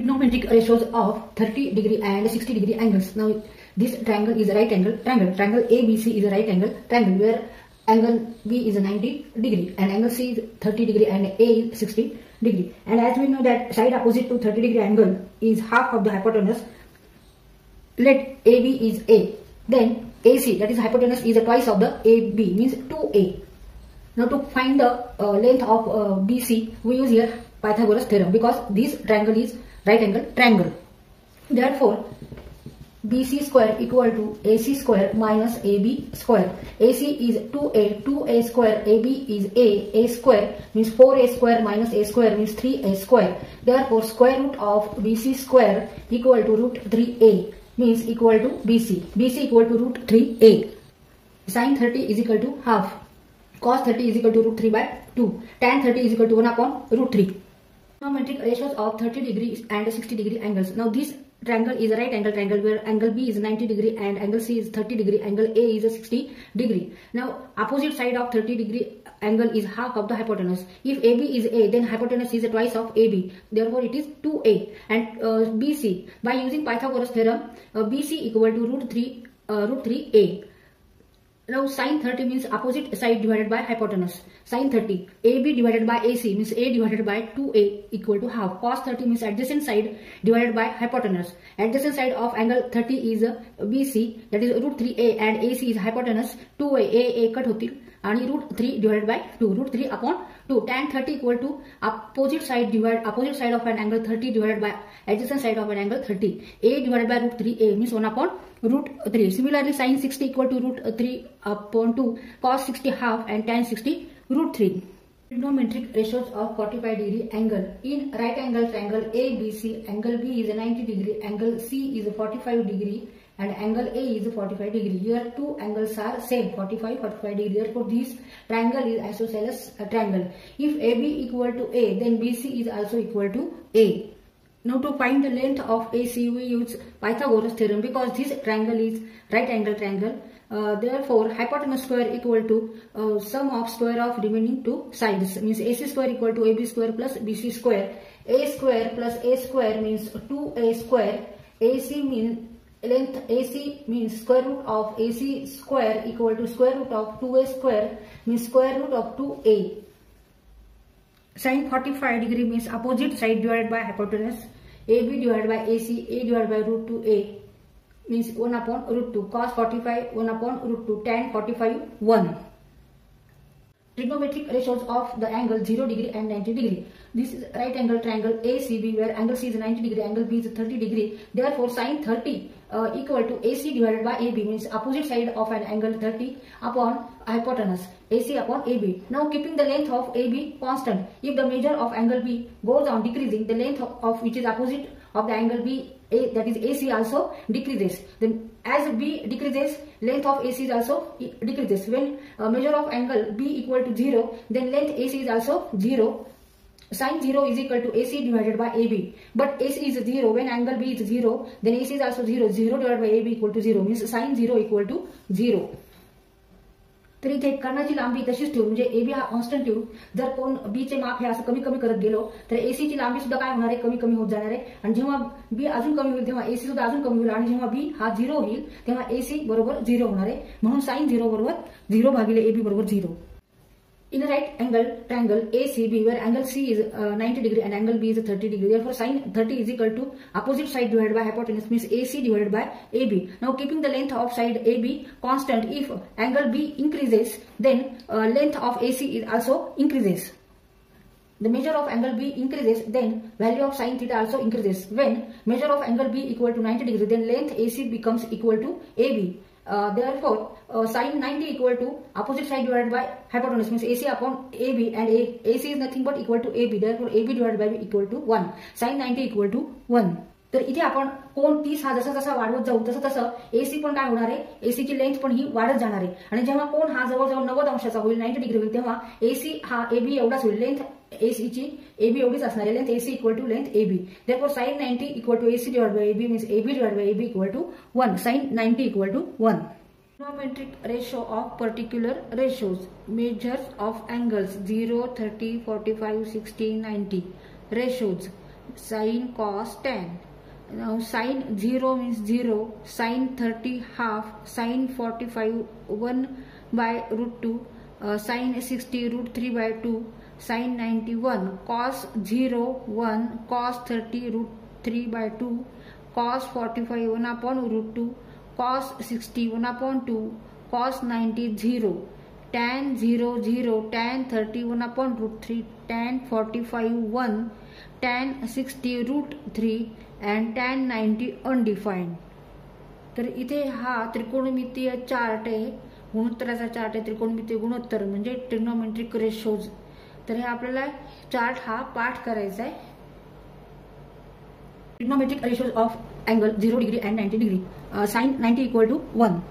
Trigonometric ratios of 30° and 60° angles. Now this triangle is a right angle triangle. Triangle ABC is a right angle triangle where angle B is a 90° and angle C is 30° and A is 60°. And as we know that side opposite to 30° angle is half of the hypotenuse. Let AB is A. Then AC, that is hypotenuse, is twice of the AB, means 2A. Now to find the length of BC, we use here Pythagoras theorem because this triangle is right angle triangle. Therefore, BC square equal to AC square minus AB square. AC is 2A, 2A square, AB is A square means 4A square minus A square means 3A square. Therefore, square root of BC square equal to root 3A means equal to BC. BC equal to root 3A. Sin 30 is equal to half. Cos 30 is equal to root 3 by 2. Tan 30 is equal to 1 upon root 3. Trigonometric ratios of 30° and 60° angles. Now this triangle is a right angle triangle where angle B is 90° and angle C is 30°, angle A is 60°. Now opposite side of 30° angle is half of the hypotenuse. If AB is A, then hypotenuse is twice of AB. Therefore it is 2A. And BC, by using Pythagoras theorem, BC equal to root 3A. Now sin 30 means opposite side divided by hypotenuse. Sin 30, AB divided by AC means A divided by 2A equal to half. Cos 30 means adjacent side divided by hypotenuse. Adjacent side of angle 30 is BC, that is root 3A, and AC is hypotenuse 2A. A cut होतील आणि root 3 divided by 2, root 3 upon 2. Tan 30 equal to opposite side of an angle 30 divided by adjacent side of an angle 30. A divided by root 3A means 1 upon root 3. Similarly, sin 60 equal to root 3 upon 2, cos 60 half, and tan 60 root 3. Trigonometric ratios of 45° angle. In right angle triangle ABC, angle B is 90°, angle C is 45°, and angle A is 45°. Here two angles are same, 45°. Therefore this triangle is isosceles triangle. If AB equal to A, then BC is also equal to A. Now to find the length of AC, we use Pythagoras theorem because this triangle is right angle triangle. Therefore hypotenuse square equal to sum of square of remaining two sides, means AC square equal to AB square plus BC square. A square plus A square means 2A square. AC means length AC means square root of AC square equal to square root of 2A square means square root of 2A. Sin 45° means opposite side divided by hypotenuse. AB divided by AC, A divided by root 2A means 1 upon root 2. Cos 45, 1 upon root 2. Tan 45, 1. Trigonometric ratios of the angle 0° and 90°. This is right angle triangle ACB where angle C is 90°, angle B is 30°. Therefore sin 30 equal to AC divided by AB means opposite side of an angle 30 upon hypotenuse, AC upon AB. Now keeping the length of AB constant, if the measure of angle B goes on decreasing, the length of which is opposite of the angle B, that is AC, also decreases. Then as B decreases, length of AC is also decreases. When measure of angle B equal to 0, then length AC is also 0. Sin 0 is equal to AC divided by AB. But AC is 0. When angle B is 0, then AC is also 0. 0 divided by AB equal to 0 means sin 0 equal to 0. तर इथे कर्णाची लांबी तशीच ठेवू, म्हणजे AB हा constant ठेवू. जर कोण B चे माप हे असं कमी कमी करत गेलो तर AC ची लांबी सुद्धा काय होणार आहे, कमी कमी होत जाणार आहे. आणि जेव्हा B अजून कमी होईल तेव्हा AC सुद्धा अजून कमी होईल आणि जेव्हा B हा 0 होईल तेव्हा AC बरोबर 0 होणार आहे. म्हणून sin 0 बरोबर 0 भागिले AB बरोबर 0. In a right angle triangle ACB where angle C is 90° and angle B is 30°. Therefore sin 30 is equal to opposite side divided by hypotenuse means AC divided by AB. Now keeping the length of side AB constant, if angle B increases, then length of AC is also increases. The measure of angle B increases, then value of sin theta also increases. When measure of angle B equal to 90°, then length AC becomes equal to AB. Therefore, sin 90 equal to opposite side divided by hypotenuse means AC upon AB, and AC is nothing but equal to AB. Therefore, AB divided by B equal to 1. Sin 90 equal to 1. तर इथे आपण कोण 30 हा जसा जसा वाढवत जाऊ तसं तसं AC पण काय होणार आहे, AC ची लेंथ पण ही वाढत जाणार आहे. आणि जेव्हा कोण हा जवळजवळ 90 अंशाचा होईल, 90° होईल, तेव्हा AC हा AB एवढाच होईल. लेंथ AC ची AB एवढीच असणार आहे. Length AC equal to length AB. Therefore sin 90 equal to AC divided by AB means AB divided by AB equal to 1. Sin 90 equal to 1. Trigonometric ratio of particular ratios. Measures of angles 0, 30, 45, 60, 90. Ratios. sin cos tan. Now sin 0 means 0, sin 30 half, sin 45 1 by root 2, sin 60 root 3 by 2, sin 91, cos 0 1, cos 30 root 3 by 2, cos 45 1 upon root 2, cos 60 1 upon 2, cos 90 0, tan 0 0, tan 30 1 upon root 3, tan 45 1, tan 60 root 3 and tan 90 undefined. तर इथे हा त्रिकोणमितीय chart आहे, गुणोत्तराचा chart आहे. त्रिकोणमितीय गुणोत्तर म्हणजे trigonometric ratios. तर हे आपल्याला चार्ट हा पाठ करायचा आहे. Trigonometric ratios of angle 0 degree and 90 degree. sin 90 equal to 1.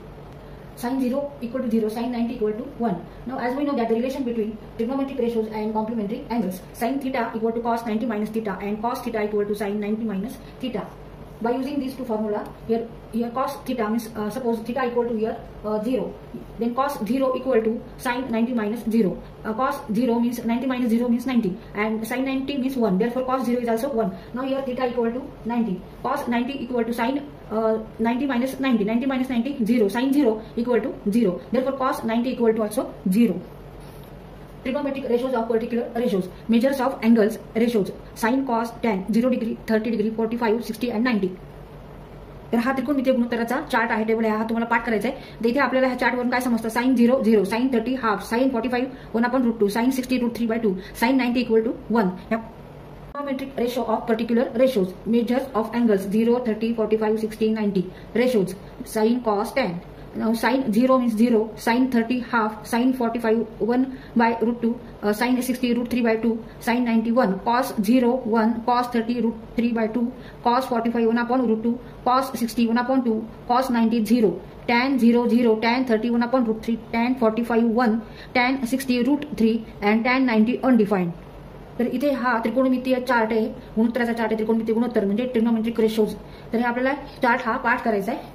Sin 0 equal to 0, sin 90 equal to 1. Now as we know that the relation between trigonometric ratios and complementary angles, sin theta equal to cos 90 minus theta and cos theta equal to sin 90 minus theta. By using these two formula, here cos theta means suppose theta equal to here 0, then cos 0 equal to sin 90 minus 0. Cos 0 means 90 minus 0 means 90 and sin 90 means 1. Therefore cos 0 is also 1. Now here theta equal to 90. Cos 90 equal to sin 90 minus 90. 90 minus 90 0. Sin 0 equal to 0. Therefore cos 90 equal to also 0. Trigonometric ratios of particular ratios. Measures of angles ratios. Sin cos tan 0 degree, 30 degree, 45, 60 and 90. तर हा त्रिकोणमितीय गुणोत्तराचा chart आहे, table आहे, हा तुम्हाला पाठ करायचा आहे. तर इथे आपल्याला ह्या चार्टवरून काय समजतं? sin 0 0, sin 30 half, sin 45 1 upon root 2, sin 60 root 3 by 2, sin 90 equal to 1. Trigonometric ratio of particular ratios. Measures of angles 0, 30, 45, 60, 90. Ratios. Sin cos tan. Now sin 0 means 0, sin 30 half, sin 45 1 by root 2, sin 60 root 3 by 2, sin 91, cos 0 1, cos 30 root 3 by 2, cos 45 1 upon root 2, cos 60 1 upon 2, cos 90 0, tan 0 0, tan 30 1 upon root 3, tan 45 1, tan 60 root 3 and tan 90 undefined. तर इथे हा त्रिकोणमितीय chart आहे, गुणोत्तराचा chart आहे. त्रिकोणमितीय गुणोत्तर म्हणजे trigonometric ratios. तर हे आपल्याला चार्ट हा पाठ करायचा आहे.